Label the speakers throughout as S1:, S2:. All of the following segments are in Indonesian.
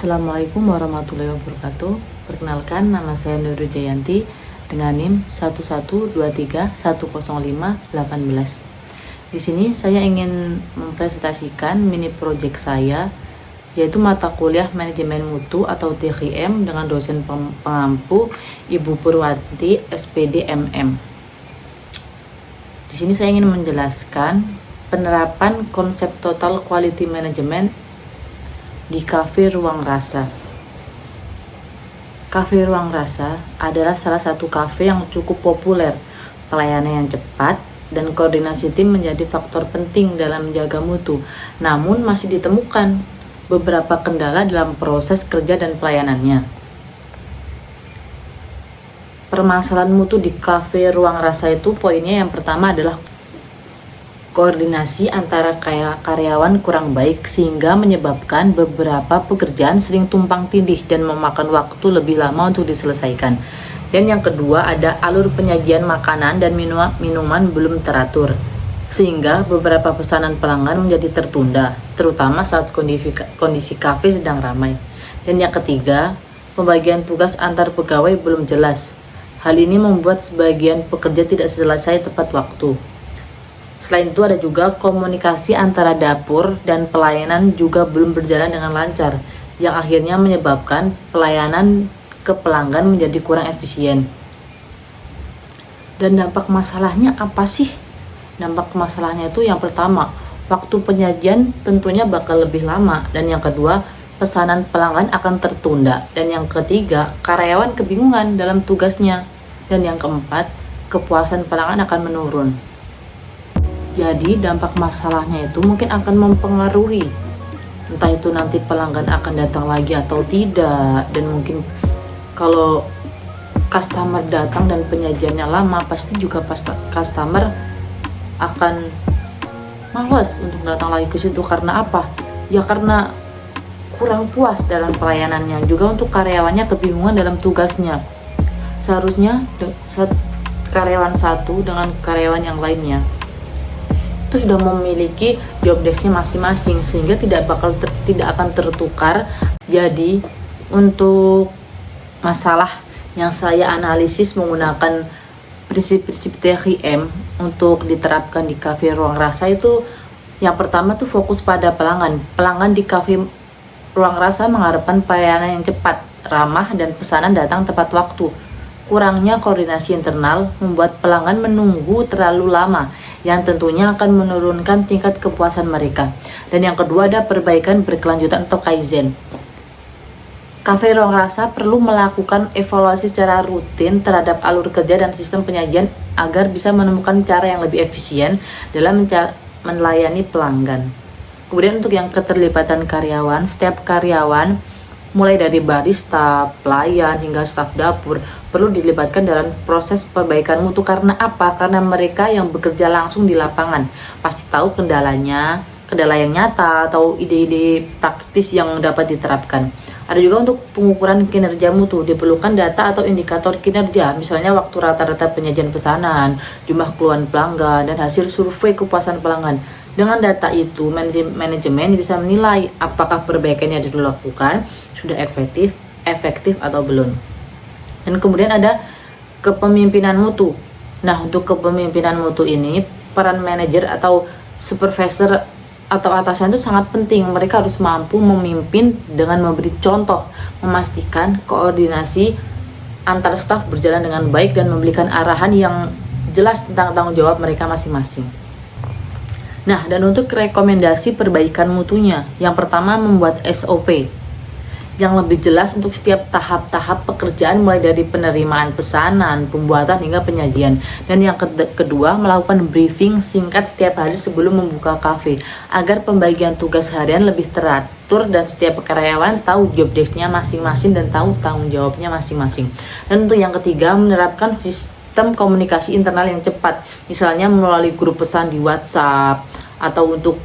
S1: Assalamualaikum warahmatullahi wabarakatuh. Perkenalkan, nama saya Nurul Jayanti dengan NIM 112310518. Di sini saya ingin mempresentasikan mini project saya, yaitu mata kuliah Manajemen Mutu atau TKM dengan dosen pengampu Ibu Purwati SPD MM. Di sini saya ingin menjelaskan penerapan konsep total quality management di Cafe Ruang Rasa. Cafe Ruang Rasa adalah salah satu kafe yang cukup populer. Pelayanan yang cepat dan koordinasi tim menjadi faktor penting dalam menjaga mutu. Namun masih ditemukan beberapa kendala dalam proses kerja dan pelayanannya. Permasalahan mutu di Cafe Ruang Rasa itu poinnya yang pertama adalah koordinasi antara karyawan kurang baik sehingga menyebabkan beberapa pekerjaan sering tumpang tindih dan memakan waktu lebih lama untuk diselesaikan. Dan yang kedua ada alur penyajian makanan dan minuman belum teratur sehingga beberapa pesanan pelanggan menjadi tertunda, terutama saat kondisi kafe sedang ramai. Dan yang ketiga, pembagian tugas antar pegawai belum jelas. Hal ini membuat sebagian pekerja tidak selesai tepat waktu. Selain itu ada juga komunikasi antara dapur dan pelayanan juga belum berjalan dengan lancar, yang akhirnya menyebabkan pelayanan ke pelanggan menjadi kurang efisien. Dan dampak masalahnya apa sih? Dampak masalahnya itu yang pertama, waktu penyajian tentunya bakal lebih lama, dan yang kedua, pesanan pelanggan akan tertunda, dan yang ketiga, karyawan kebingungan dalam tugasnya, dan yang keempat, kepuasan pelanggan akan menurun. Jadi dampak masalahnya itu mungkin akan mempengaruhi, entah itu nanti pelanggan akan datang lagi atau tidak, dan mungkin kalau customer datang dan penyajiannya lama, pasti juga customer akan malas untuk datang lagi ke situ. Karena apa? Ya karena kurang puas dalam pelayanannya. Juga untuk karyawannya kebingungan dalam tugasnya. Seharusnya karyawan satu dengan karyawan yang lainnya itu sudah memiliki job desk-nya masing-masing sehingga tidak akan tertukar. Jadi untuk masalah yang saya analisis menggunakan prinsip-prinsip TKM untuk diterapkan di Cafe Ruang Rasa itu, yang pertama tuh fokus pada pelanggan. Pelanggan di Cafe Ruang Rasa mengharapkan pelayanan yang cepat, ramah, dan pesanan datang tepat waktu. Kurangnya koordinasi internal membuat pelanggan menunggu terlalu lama, yang tentunya akan menurunkan tingkat kepuasan mereka. Dan yang kedua ada perbaikan berkelanjutan atau kaizen. Cafe Ruang Rasa perlu melakukan evaluasi secara rutin terhadap alur kerja dan sistem penyajian agar bisa menemukan cara yang lebih efisien dalam melayani pelanggan. Kemudian untuk yang keterlibatan karyawan, setiap karyawan mulai dari barista, pelayan, hingga staf dapur perlu dilibatkan dalam proses perbaikan mutu. Karena apa? Karena mereka yang bekerja langsung di lapangan pasti tahu kendala yang nyata atau ide-ide praktis yang dapat diterapkan. Ada juga untuk pengukuran kinerja mutu, diperlukan data atau indikator kinerja, misalnya waktu rata-rata penyajian pesanan, jumlah keluhan pelanggan, dan hasil survei kepuasan pelanggan. Dengan data itu, manajemen bisa menilai apakah perbaikan yang dilakukan sudah efektif atau belum. Dan kemudian ada kepemimpinan mutu. Nah, untuk kepemimpinan mutu ini, peran manajer atau supervisor atau atasan itu sangat penting. Mereka harus mampu memimpin dengan memberi contoh, memastikan koordinasi antar staf berjalan dengan baik, dan memberikan arahan yang jelas tentang tanggung jawab mereka masing-masing. Nah, dan untuk rekomendasi perbaikan mutunya, yang pertama membuat SOP yang lebih jelas untuk setiap tahap-tahap pekerjaan mulai dari penerimaan pesanan, pembuatan hingga penyajian. Dan yang kedua, melakukan briefing singkat setiap hari sebelum membuka kafe agar pembagian tugas harian lebih teratur dan setiap karyawan tahu job desk-nya masing-masing dan tahu tanggung jawabnya masing-masing. Dan untuk yang ketiga, menerapkan sistem komunikasi internal yang cepat, misalnya melalui grup pesan di WhatsApp, atau untuk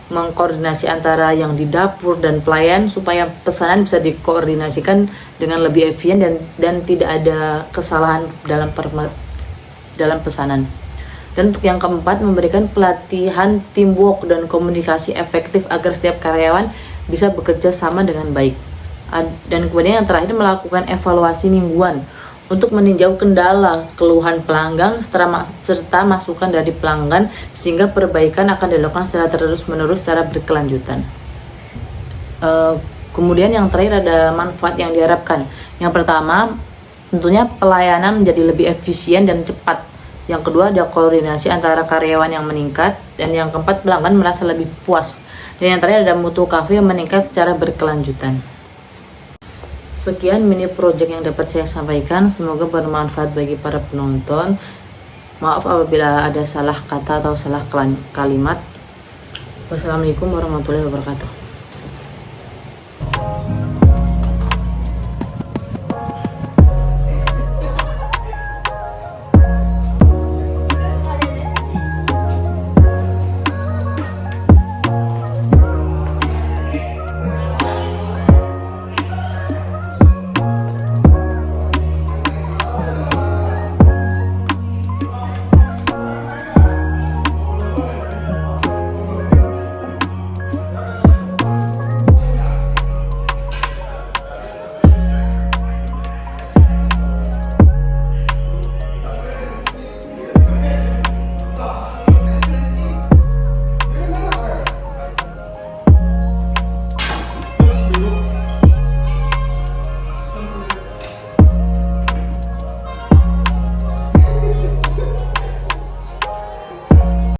S1: mengkoordinasi antara yang di dapur dan pelayan supaya pesanan bisa dikoordinasikan dengan lebih efisien dan tidak ada kesalahan dalam pesanan. Dan untuk yang keempat, memberikan pelatihan teamwork dan komunikasi efektif agar setiap karyawan bisa bekerja sama dengan baik. Dan kemudian yang terakhir, melakukan evaluasi mingguan untuk meninjau kendala, keluhan pelanggan, serta masukan dari pelanggan, sehingga perbaikan akan dilakukan secara terus-menerus secara berkelanjutan. Kemudian yang terakhir ada manfaat yang diharapkan. Yang pertama, tentunya pelayanan menjadi lebih efisien dan cepat. Yang kedua, ada koordinasi antara karyawan yang meningkat. Dan yang keempat, pelanggan merasa lebih puas. Dan yang terakhir, ada mutu cafe yang meningkat secara berkelanjutan. Sekian mini project yang dapat saya sampaikan, semoga bermanfaat bagi para penonton. Maaf apabila ada salah kata atau salah kalimat. Wassalamualaikum warahmatullahi wabarakatuh.